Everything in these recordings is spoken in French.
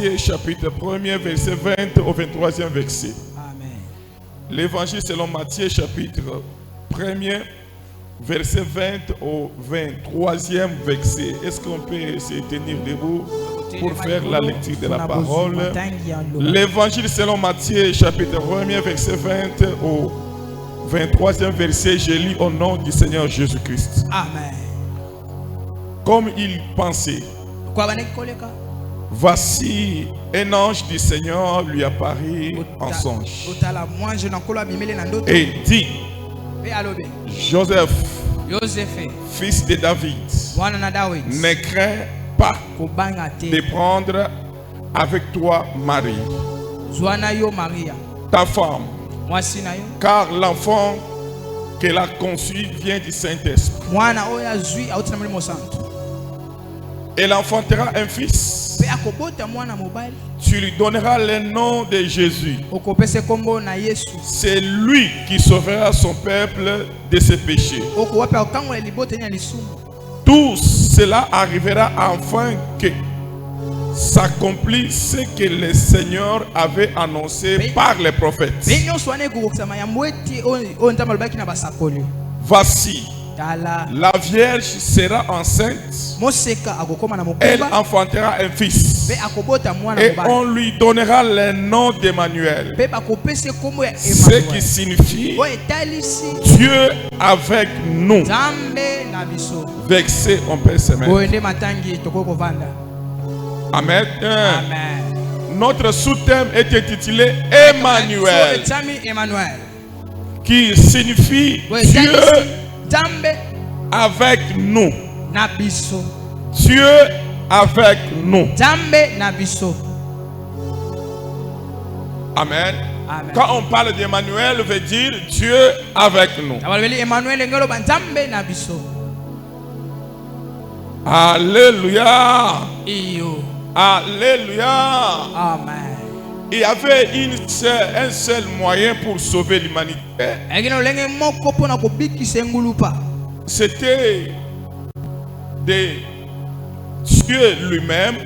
Matthieu, chapitre 1er, verset 20 au 23e verset. Amen. L'évangile selon Matthieu, chapitre 1er, verset 20 au 23e verset. Est-ce qu'on peut se tenir debout pour faire la lecture de la parole? L'évangile selon Matthieu, chapitre 1er, verset 20 au 23e verset. Je lis au nom du Seigneur Jésus-Christ. Amen. Comme il pensait, voici un ange du Seigneur lui apparut en songe et dit: Joseph, fils de David, ne crains pas de prendre avec toi Marie, ta femme, car l'enfant qu'elle a conçu vient du Saint-Esprit. Elle enfantera un fils. Tu lui donneras le nom de Jésus. C'est lui qui sauvera son peuple de ses péchés. Tout cela arrivera afin que s'accomplisse ce que le Seigneur avait annoncé par les prophètes. Voici, la Vierge sera enceinte. Elle enfantera un fils. Et on lui donnera le nom d'Emmanuel. Ce qui signifie Dieu avec nous. Vexé, on peut se mettre. Amen. Notre sous-thème est intitulé Emmanuel, qui signifie Dieu avec nous. Dieu avec nous. Amen. Quand on parle d'Emmanuel, veut dire Dieu avec nous. Alléluia. Alléluia. Amen. Il y avait un seul moyen pour sauver l'humanité. C'était de Dieu lui-même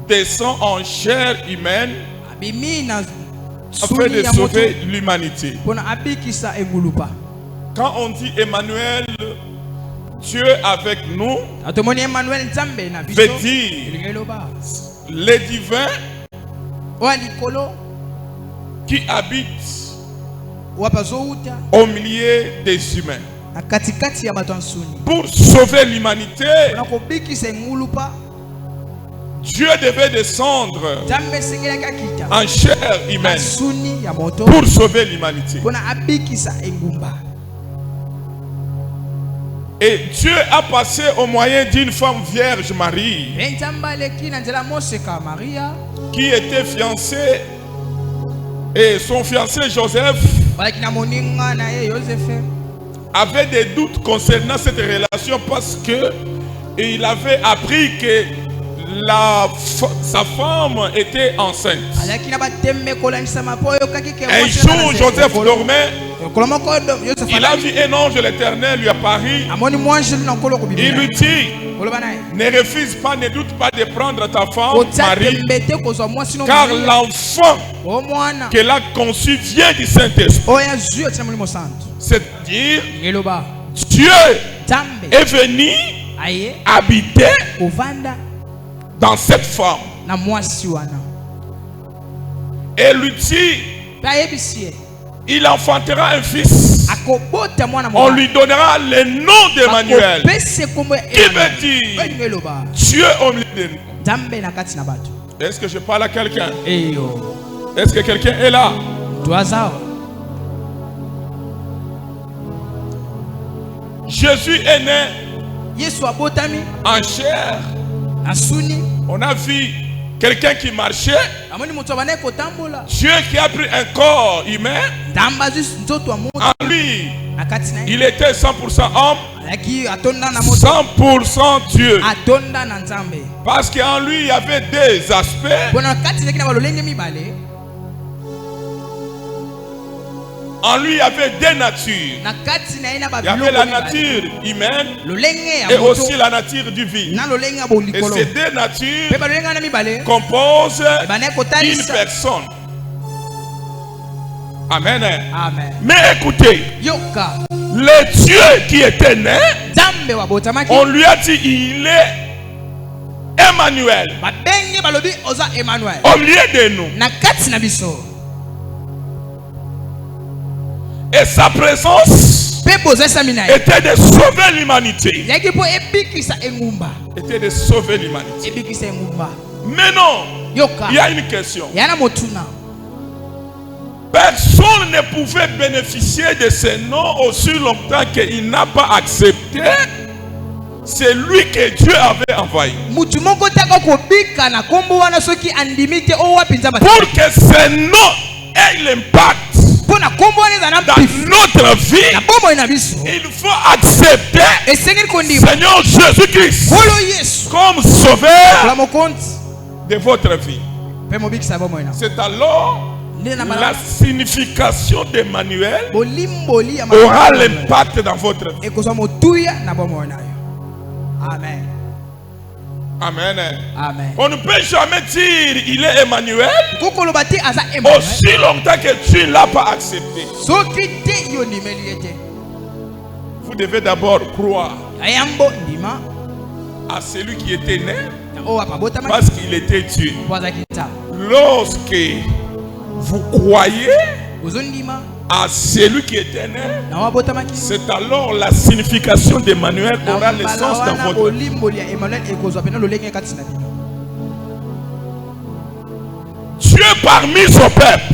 descend en chair humaine afin de sauver l'humanité. Quand on dit Emmanuel, Dieu avec nous, veut dire le divin qui habite au milieu des humains. Pour sauver l'humanité, Dieu devait descendre en chair humaine pour sauver l'humanité. Et Dieu a passé au moyen d'une femme vierge, Marie, qui était fiancée, et son fiancé Joseph avait des doutes concernant cette relation parce que il avait appris que sa femme était enceinte. Un jour, Joseph dormait. Il a vu un ange de l'Éternel lui apparut. Il lui dit: ne refuse pas, ne doute pas de prendre ta femme Marie, car l'enfant qu'elle a conçu vient du Saint-Esprit. C'est-à-dire, Dieu est venu habiter dans cette femme. Et lui dit: il enfantera un fils. On lui donnera le nom d'Emmanuel, qui veut dire Dieu au milieu de nous. Est-ce que je parle à quelqu'un? Est-ce que quelqu'un est là? Jésus est né en chair. On a vu quelqu'un qui marchait. Dieu qui a pris un corps humain. En lui, il était 100% homme, 100% Dieu. Parce qu'en lui, il y avait deux aspects. En lui, il y avait deux natures. Il y avait la nature humaine et aussi la nature divine. Et ces deux natures composent une personne. Amen. Amen. Mais écoutez, le Dieu qui était né, on lui a dit il est Emmanuel. Au milieu de nous. Et sa présence était de sauver l'humanité. Était de sauver l'humanité. Mais non, il y a une question. Personne ne pouvait bénéficier de ce nom aussi longtemps qu'il n'a pas accepté celui que Dieu avait envoyé. Pour que ce nom ait l'impact dans notre vie, il faut accepter Seigneur Jésus-Christ comme sauveur de votre vie. C'est alors la signification d'Emmanuel aura l'impact dans votre vie. Amen. Amen. Amen. On ne peut jamais dire il est Emmanuel aussi longtemps que tu ne l'as pas accepté. Vous devez d'abord croire à celui qui était né parce qu'il était Dieu. Lorsque vous croyez à celui qui était né, c'est alors la signification d'Emmanuel aura le sens dans votre vie. Dieu parmi son peuple,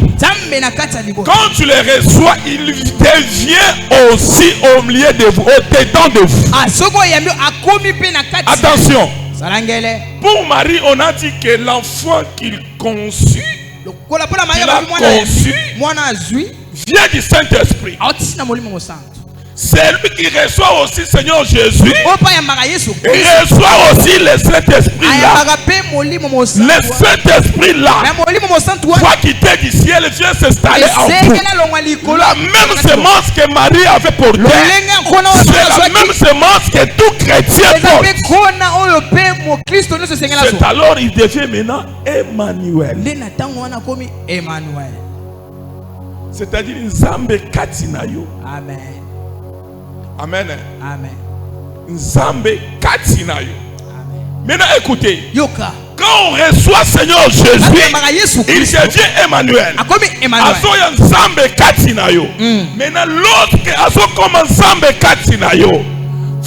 quand tu les reçois, il devient aussi au milieu de vous, au-dedans de vous. Attention, pour Marie, on a dit que l'enfant qu'il conçut, vient du Saint-Esprit. C'est lui qui reçoit aussi Seigneur Jésus. Il reçoit aussi le Saint-Esprit là. Le Saint-Esprit là va quitter du ciel et vient s'installer en vous. La même semence que Marie avait portée, c'est la même semence que tout chrétien porte. C'est alors il devient maintenant Emmanuel. C'est-à-dire Nzambe Katinayo. Amen. Amen. Amen. Nzambe Katinayo. Amen. Maintenant écoutez. Yoka. Quand on reçoit Seigneur Jésus, il devient Emmanuel. Azoya Nzambe Katinayo. Maintenant l'autre Azo comme Nzambe Katinayo.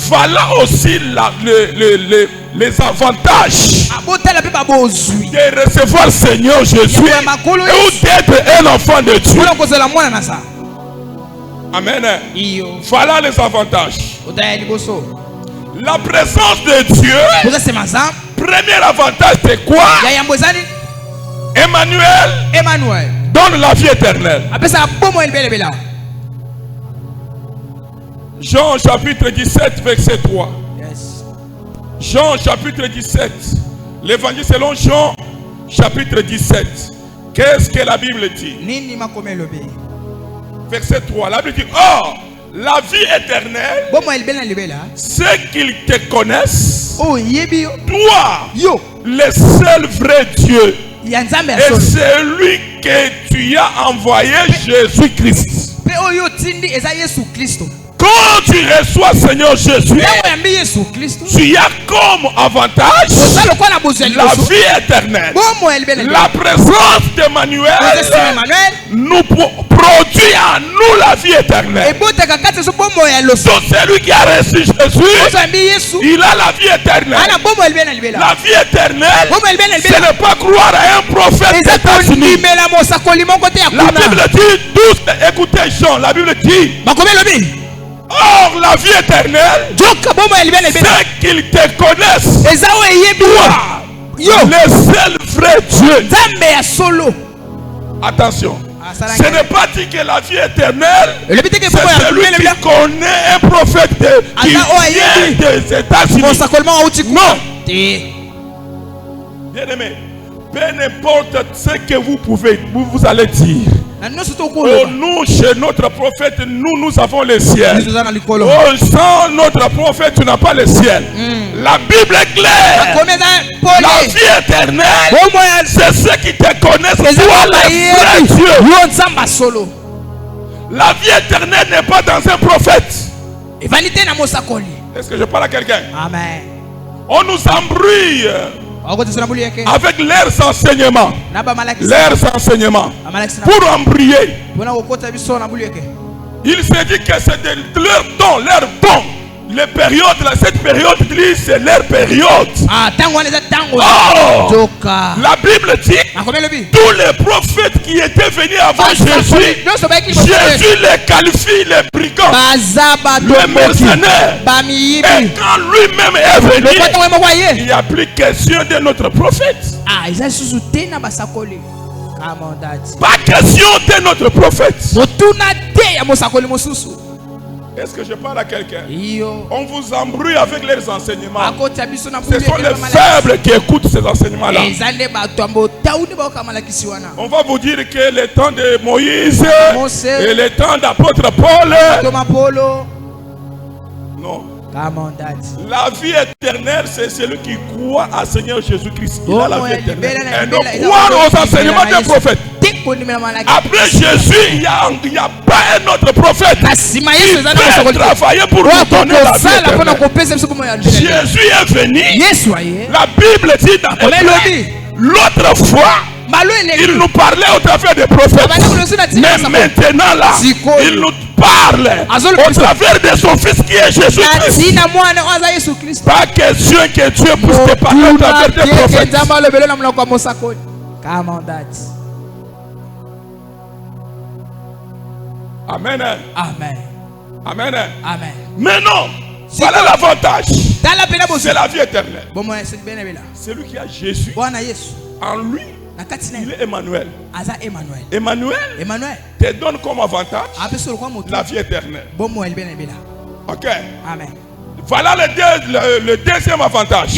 Voilà aussi les avantages de recevoir le Seigneur Jésus et d'être un enfant de Dieu. Amen. Voilà les avantages. La présence de Dieu. Premier avantage, c'est quoi? Emmanuel donne la vie éternelle. Jean chapitre 17 verset 3. Yes. Jean chapitre 17. L'évangile selon Jean chapitre 17. Qu'est-ce que la Bible dit? Verset 3. La Bible dit, or, la vie éternelle, c'est qu'ils te connaissent, toi, le seul vrai Dieu, et celui que tu as envoyé, Jésus-Christ. Quand tu reçois Seigneur Jésus, tu as comme avantage la vie éternelle. La présence d'Emmanuel nous produit en nous la vie éternelle. Donc celui qui a reçu Jésus, il a la vie éternelle. La vie éternelle, ce n'est pas croire à un prophète des États-Unis. La Bible dit, écoutez Jean, la Bible dit, or la vie éternelle, c'est qu'ils te connaissent, toi, le seul vrai Dieu. Attention, ce n'est pas dit que la vie éternelle, c'est celui qui connaît un prophète qui vient des États-Unis. Non. Bien aimé, peu importe ce que vous allez dire, Oh, nous, chez notre prophète, nous avons le ciel. Oh, sans notre prophète, tu n'as pas le ciel. La Bible est claire. La vie éternelle, c'est ceux qui te connaissent, toi, les vrais dieux. La vie éternelle n'est pas dans un prophète. Est-ce que je parle à quelqu'un? Amen. On nous embrouille avec leurs enseignements. Leurs enseignements. Pour embrouiller. Il s'est dit que c'est de leur don. Les périodes, cette période, c'est leur période. Oh, la Bible dit tous les prophètes qui étaient venus avant Jésus, Jésus les qualifie, les brigands, les mercenaires. Et quand lui-même est venu, il n'y a plus question de notre prophète. Pas question de notre prophète. Est-ce que je parle à quelqu'un? On vous embrouille avec leurs enseignements. Ce sont les faibles qui écoutent ces enseignements-là. On va vous dire que le temps de Moïse et le temps d'apôtre Paul. Non. La vie éternelle, c'est celui qui croit à Seigneur Jésus-Christ. Il a la vie éternelle. Et de croire aux enseignements des prophètes. Après Jésus, il n'y a pas un autre prophète qui peut travailler pour nous donner la vie éternelle. Jésus est venu. La Bible dit dans l'autre fois, il nous parlait au travers des prophètes. Mais maintenant là, il nous parle au travers de son fils qui est Jésus-Christ. Pas question que Dieu puisse te parler au travers des prophètes. Amen. Amen. Amen. Amen. Mais non, voilà l'avantage. C'est la vie éternelle. Celui qui a Jésus en lui, il est Emmanuel. Emmanuel te donne comme avantage la vie éternelle. Ok. Amen. Voilà le deuxième avantage.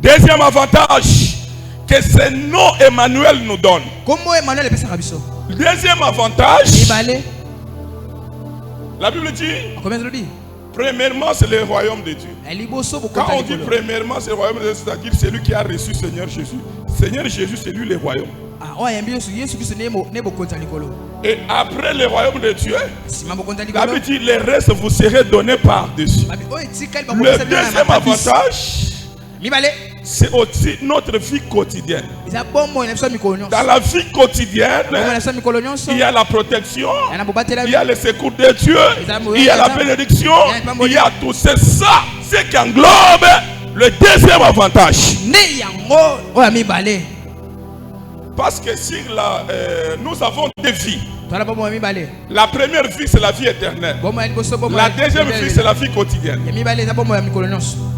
Deuxième avantage que ce nom Emmanuel nous donne. Le deuxième avantage, la Bible dit, premièrement, c'est le royaume de Dieu. Quand on dit premièrement, c'est le royaume de Dieu, c'est-à-dire celui qui a reçu Seigneur Jésus. Seigneur Jésus, c'est lui le royaume. Et après le royaume de Dieu, la Bible dit, le reste vous serez donné par-dessus. Le deuxième avantage, c'est aussi notre vie quotidienne. Dans la vie quotidienne, il y a la protection, il y a le secours de Dieu, il y a la bénédiction, il y a tout. C'est ça, ce qui englobe le deuxième avantage. Parce que si nous avons deux vies. La première vie, c'est la vie éternelle. La deuxième vie, c'est la vie quotidienne.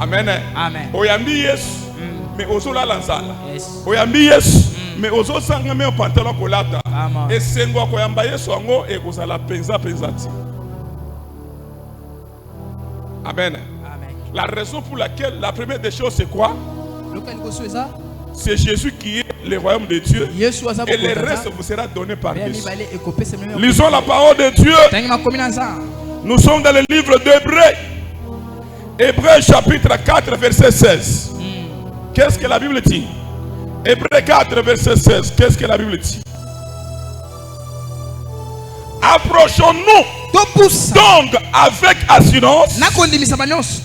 Amen. Oyambi Yesu, mais ozola lanzala. Oyambi Yesu, mais ozosanga me pantalon kolata. Et sengwa koyamba Yesu ango e kozala penza ti. Amen. La raison pour laquelle la première des choses c'est quoi? C'est Jésus qui est le royaume de Dieu. Et le reste vous sera donné par Dieu. Lisons la parole de Dieu. Nous sommes dans le livre d'Hébreux. Hébreux chapitre 4 verset 16. Qu'est-ce que la Bible dit? Hébreux 4 verset 16. Qu'est-ce que la Bible dit? Approchons-nous donc avec assurance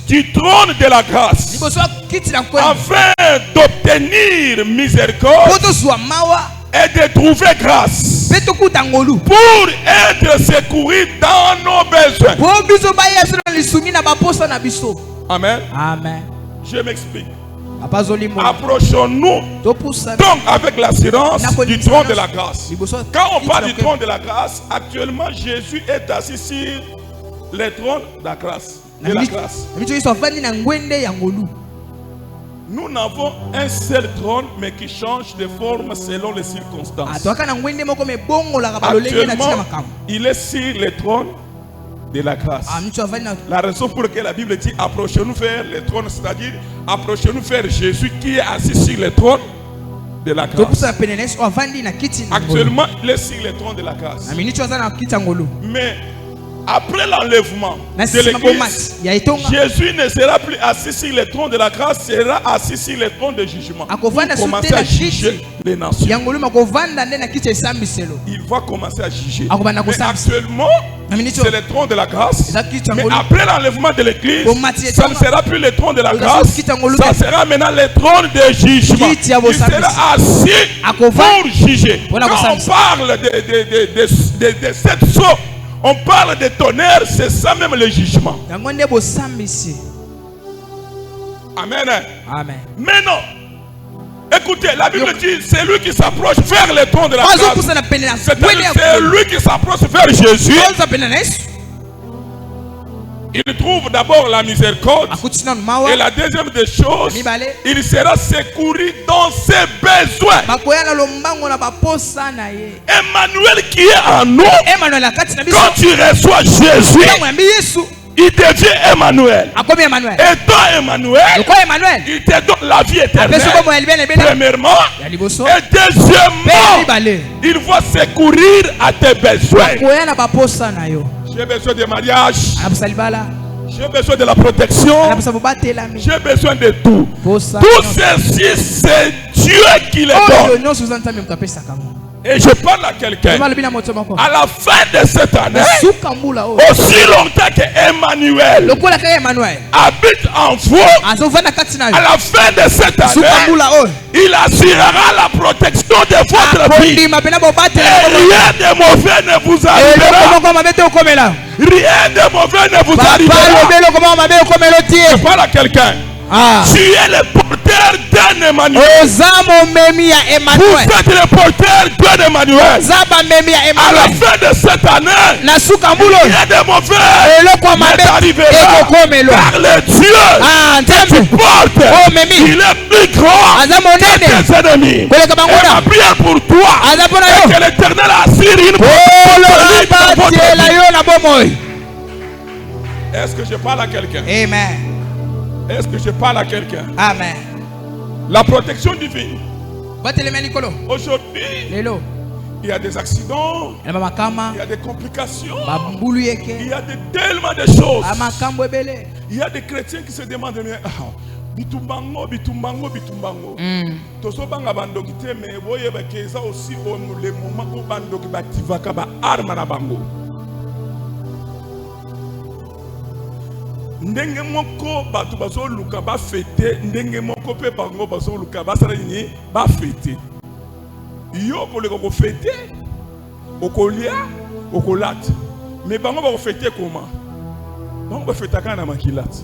du trône de la grâce afin d'obtenir miséricorde et de trouver grâce pour être secouru dans nos besoins. Amen. Je m'explique. Approchons-nous donc avec l'assurance du trône de la grâce. Quand on parle du trône de la grâce, actuellement Jésus est assis sur le trône de la grâce. Nous n'avons un seul trône mais qui change de forme selon les circonstances. Actuellement, il est sur le trône de la grâce. La raison pour laquelle la Bible dit approchons-nous vers le trône, c'est-à-dire approchons-nous vers Jésus qui est assis sur le trône. de la grâce. Actuellement, il est sur le trône de la grâce. Mais après l'enlèvement de l'église, Jésus ne sera plus assis sur le trône de la grâce, sera assis sur le trône de jugement. Pour commencer à juger les nations. Il va commencer à juger. Mais actuellement, c'est le trône de la grâce. Mais après l'enlèvement de l'église, ça ne sera plus le trône de la grâce, ça sera maintenant le trône de jugement. Il sera assis pour juger. Quand on parle de cette sorte, on parle de tonnerre, c'est ça même le jugement. Amen. Amen. Mais non. Écoutez, la Bible dit, c'est lui qui s'approche vers le trône de la grâce. C'est lui qui s'approche vers Jésus. Il trouve d'abord la miséricorde. Et la deuxième des choses, il sera secouru dans ses besoins. Emmanuel qui est en nous, quand tu reçois Jésus, il devient Emmanuel. Et toi, Emmanuel, il te donne la vie éternelle. Premièrement. Et deuxièmement, il va secourir à tes besoins. J'ai besoin de mariage. J'ai besoin de la protection. J'ai besoin de tout. Tout ceci, c'est Dieu qui les donne. Et je parle à quelqu'un. À la fin de cette année, aussi longtemps qu'Emmanuel habite en vous, à la fin de cette année, il assurera la protection de votre vie. Et rien de mauvais ne vous arrivera. Rien de mauvais ne vous arrivera. Je parle à quelqu'un. Tu es le porteur d'un Emmanuel. Vous êtes le porteur d'un Emmanuel. À la fin de cette année, rien de mauvais ne t'arrivera. Car le Dieu que tu portes, il est plus grand que tes ennemis. Et ma prière pour toi, c'est que l'Éternel assure une protection dans votre vie. Est-ce que je parle à quelqu'un? Amen. Est-ce que je parle à quelqu'un? Amen. La protection divine. Aujourd'hui, il y a des accidents, il y a des complications, il y a tellement de choses. Il y a des chrétiens qui se demandent bitumbango, bitumbango, bitumbango. Tosobanga bandoki te mais boye bakeza aussi au le moment où bandoki bativaka ba arma na bango. Ndenge moko batu bazo luka ba fete, ndenge moko pe bango bazo luka ba sala ni ba fete. Yo ko le ko fete, okolia, okolat. Mais bango ba fete comment? Bango ba fete kana makilat.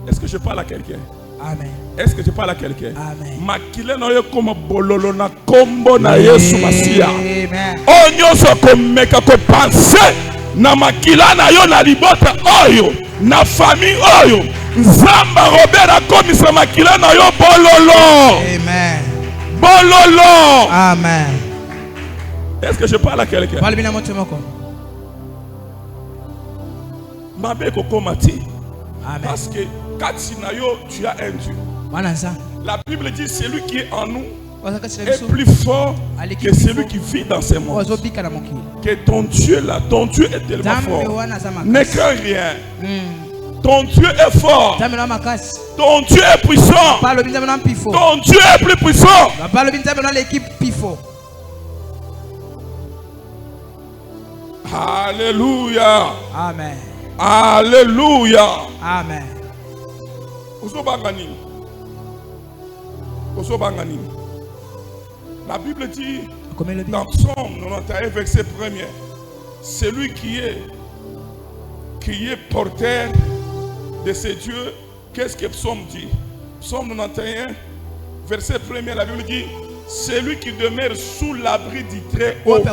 Est-ce que je parle à quelqu'un? Amen. Est-ce que je parle à quelqu'un? Amen. Makile na yo comme bololo na kombo na Yesu Masia. Amen. Onyo so ko meka ko penser na makila na yo na libota oyo. Na famille oyo Nzamba Robert a commis sa makila na yo bololo. Amen. Bololo. Amen. Est-ce que je parle à quelqu'un? Mabe koko mati. Amen. Parce que quand tu as un Dieu. La Bible dit celui qui est en nous est plus fort que celui qui vit dans ces mondes. Que ton Dieu là, ton Dieu est tellement fort. Ne crains rien. Ton Dieu est fort. Ton Dieu est puissant. Ton Dieu est plus puissant. Alléluia. Amen. Alléluia. Amen. La Bible dit dans Psaume 91 verset 1er, celui qui est porteur de ces dieux, qu'est-ce que Psaume dit? Psaume 91 verset 1er, la Bible dit celui qui demeure sous l'abri du Très-Haut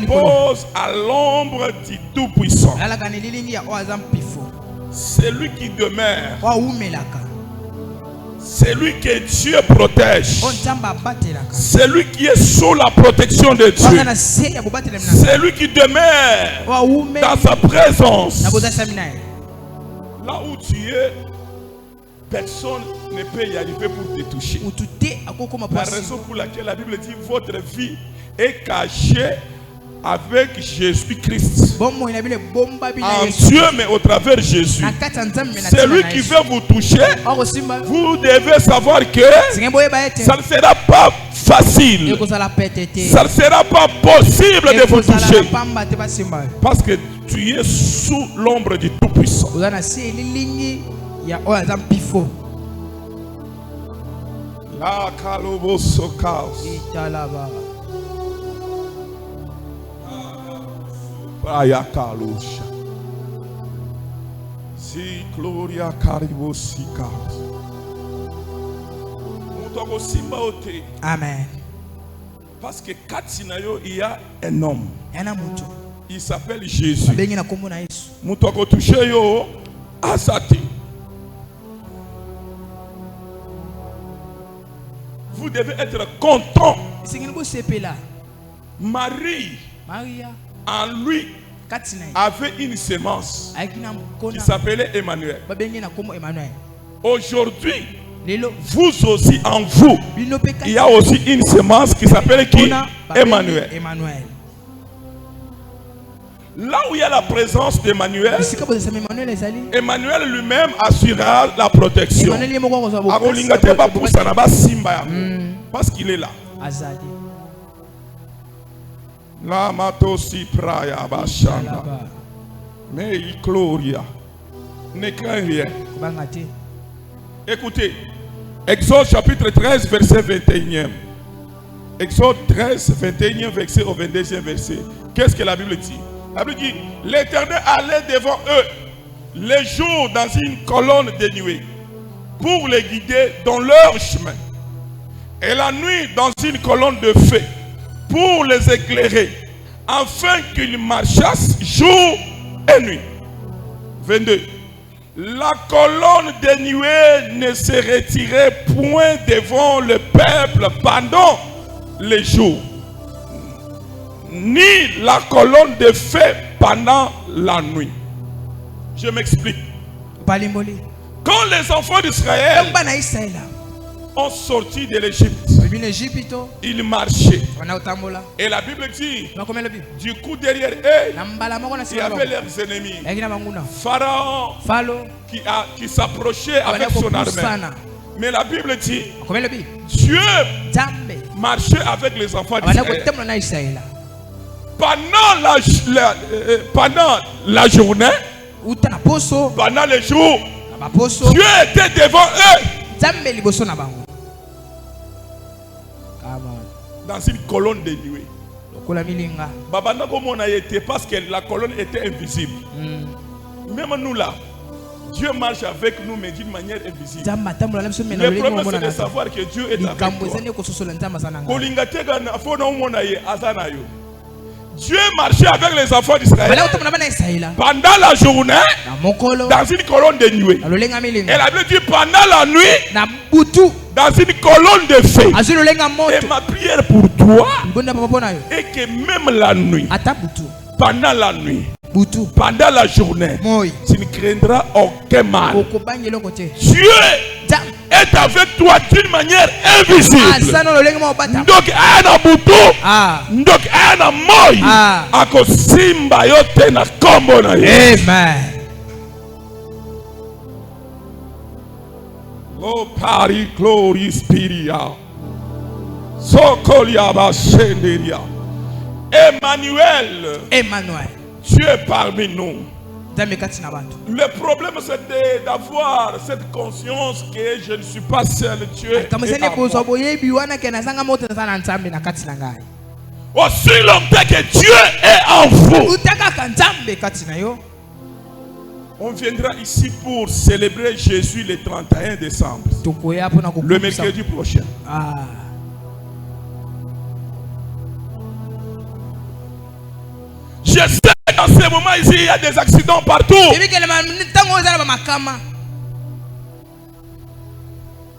repose à l'ombre du Tout-Puissant. Celui qui demeure, celui que Dieu protège, celui qui est sous la protection de Dieu, celui qui demeure dans sa présence. Là où tu es, personne ne peut y arriver pour te toucher. La raison pour laquelle la Bible dit votre vie est cachée avec Jésus-Christ. En Dieu, mais au travers de Jésus. C'est lui qui veut vous toucher. Vous devez savoir que ça ne sera pas facile. Ça ne sera pas possible de vous toucher. Parce que tu es sous l'ombre du Tout-Puissant. La Kaloboso Chaos. Si Gloria Caribosika. Amen. Parce que Katsinayo, il y a un homme. Il s'appelle Jésus. Moutoko touché yo asate. Vous devez être content. Marie, en lui, avait une sémence qui s'appelait Emmanuel. Aujourd'hui, vous aussi en vous, il y a aussi une sémence qui s'appelle qui? Emmanuel. Là où il y a la présence d'Emmanuel, Emmanuel lui-même assurera la protection. Parce qu'il est là. La matosi praya bashanda. Mais il gloria. Ne craint rien. Écoutez, Exode chapitre 13, verset 21. Exode 13, 21 verset au 22e verset. Qu'est-ce que la Bible dit? La Bible dit, l'Éternel allait devant eux les jours dans une colonne de nuée pour les guider dans leur chemin, et la nuit dans une colonne de feu pour les éclairer, afin qu'ils marchassent jour et nuit. 22. La colonne de nuée ne se retirait point devant le peuple pendant les jours, ni la colonne de feu pendant la nuit. Je m'explique. Quand les enfants d'Israël ont sorti de l'Égypte, ils marchaient. Et la Bible dit, du coup derrière eux, il y avait leurs ennemis. Pharaon qui s'approchait avec son armée. Mais la Bible dit, Dieu marchait avec les enfants d'Israël. Pendant la journée, pendant les jours, Dieu était devant eux. Dans une colonne de nuée. Parce que la colonne était invisible. Même nous là, Dieu marche avec nous, mais d'une manière invisible. Le problème, c'est de savoir que Dieu est avec toi. Dieu marchait avec les enfants d'Israël pendant la journée dans une colonne de nuée. Et la Bible dit pendant la nuit dans une colonne de feu. Et ma prière pour toi est que même la nuit, pendant la nuit, pendant la journée, tu ne craindras aucun mal. Dieu est avec toi d'une manière invisible. Donc ana butu, donc ana moi, akosimba yote na kombo na Yesu. Amen. Lo pari glory spiria. Sokolia bashenderia. Emmanuel. Dieu est parmi nous. Le problème, c'est d'avoir cette conscience que je ne suis pas seul. Dieu est en moi. Aussi longtemps que Dieu est en vous. On viendra ici pour célébrer Jésus le 31 décembre. Le mercredi prochain. Je sais qu'en ce moment ici, il y a des accidents partout.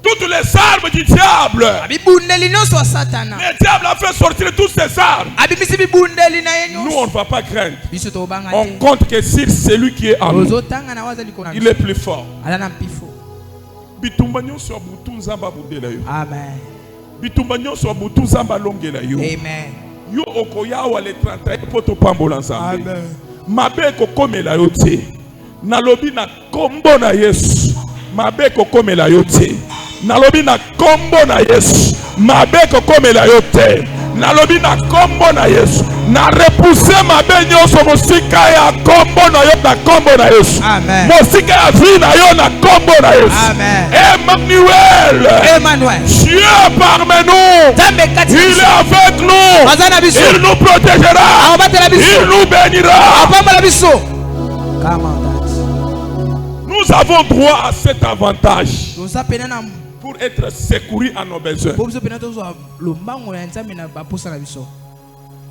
Toutes les armes du diable. Le diable a fait sortir toutes ces armes. Nous, on ne va pas craindre. On compte que sur celui qui est en nous, il est plus fort. bitumba nyonso ya butu nzamba budela yo. Amen. Bitumba nyonso ya butu nzamba longela yo. Amen. Yo okoyawa le 31 poto pambola nzambe. Amen. Mabe kokomela yo te. Nalobi na kombo na Yesu. Mabe kokomela yo te. Nalobi na kombo na Yesu. Mabe kokomela yo te. Nalobi na kombo na Yesu. Na repousser mabe nyonso mosika ya kombo na yo na kombo na Yesu. Amen. Mosika ya vie na yo na kombo na Yesu. Amen. Emmanuel. Emmanuel. Dieu parmi nous. Il est avec nous. Il nous protégera. Il nous bénira. Nous avons droit à cet avantage pour être secourus à nos besoins.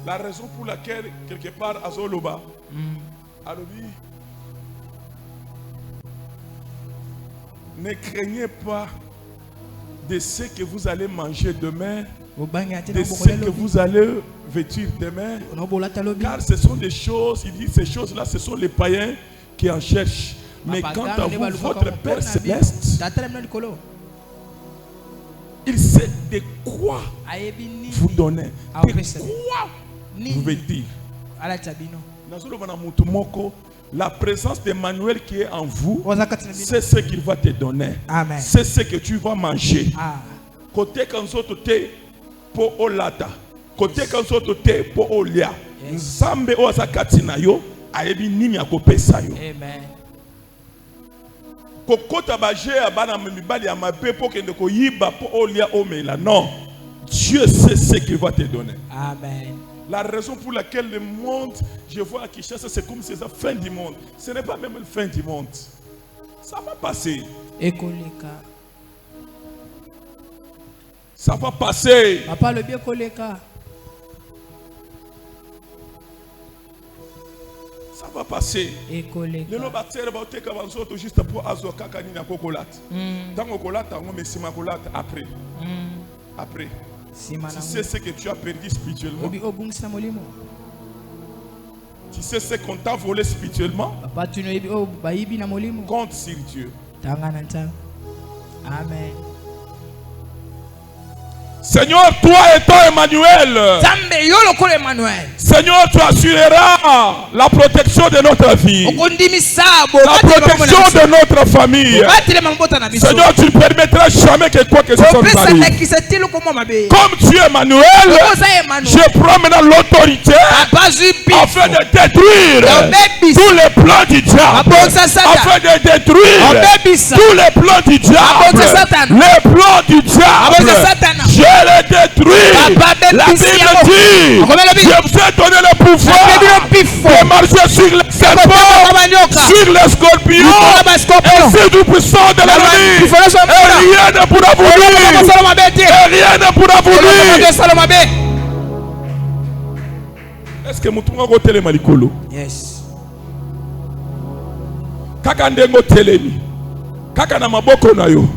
La raison pour laquelle, quelque part, Azoloba, Alobi, ne craignez pas de ce que vous allez manger demain, de ce que vous allez vêtir demain, car ce sont des choses, il dit ces choses-là, ce sont les païens qui en cherchent. Mais quant à vous, votre Père Céleste, il sait de quoi vous donner, de quoi vous vêtir. La présence d'Emmanuel qui est en vous, c'est ce qu'il va te donner. C'est ce que tu vas manger. Côté kanzoto te po olata, côté kanzoto te po olia. Nzambe o azakatina yo, ayebi nini akopesa yo. Amen. Kokota baje abana mibali ya mabe po kende ko yiba po olia omela. Non, Dieu sait ce qu'il va te donner. Amen. La raison pour laquelle le monde, je vois à Kinshasa, c'est comme si c'est la fin du monde. Ce n'est pas même la fin du monde. Ça va passer. Ça va passer. Papa le bien koleka. Ça va passer. Le lobatere va te kabanzo juste pour azoka kanina kokolate. Tango kolata on mesima kolate après. Après. Tu sais ce que tu as perdu spirituellement. Tu sais ce qu'on t'a volé spirituellement. Compte sur Dieu. Amen. Seigneur, toi étant Emmanuel, Seigneur, tu assureras la protection de notre vie, la protection de notre famille. Seigneur, tu ne permettras jamais que quoi que ce soit nous arrive. Comme tu es Emmanuel, je prends maintenant l'autorité afin de détruire tous les plans du diable, afin de détruire tous les plans du diable, les plans du diable. Je les détruis. La Bible dit, je vous ai donné le pouvoir de marcher sur les serpents, sur les scorpions, et sur tout puissant de l'ennemi. Et rien ne pourra vous nuire. Et rien ne pourra vous nuire. Est-ce que Moutouma Rotele Malikolo? Yes. Kaka ndengo telemi. Kaka na maboko na yo.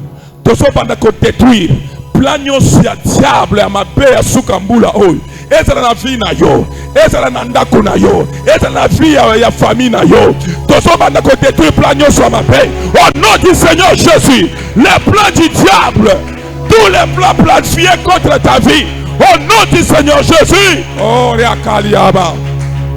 Toso banda ko détruire. Plan nyonso ya diable ya mabe ya suka mbula oyo ezala na vie na yo, ezala na ndako na yo, ezala na vie ya famille na yo, tozobanda ko détruire plan nyonso ya mabe au nom du Seigneur Jésus. Les plans du diable, tous les plans planifiés contre ta vie, au nom du Seigneur Jésus. Oh, Réakaliaba.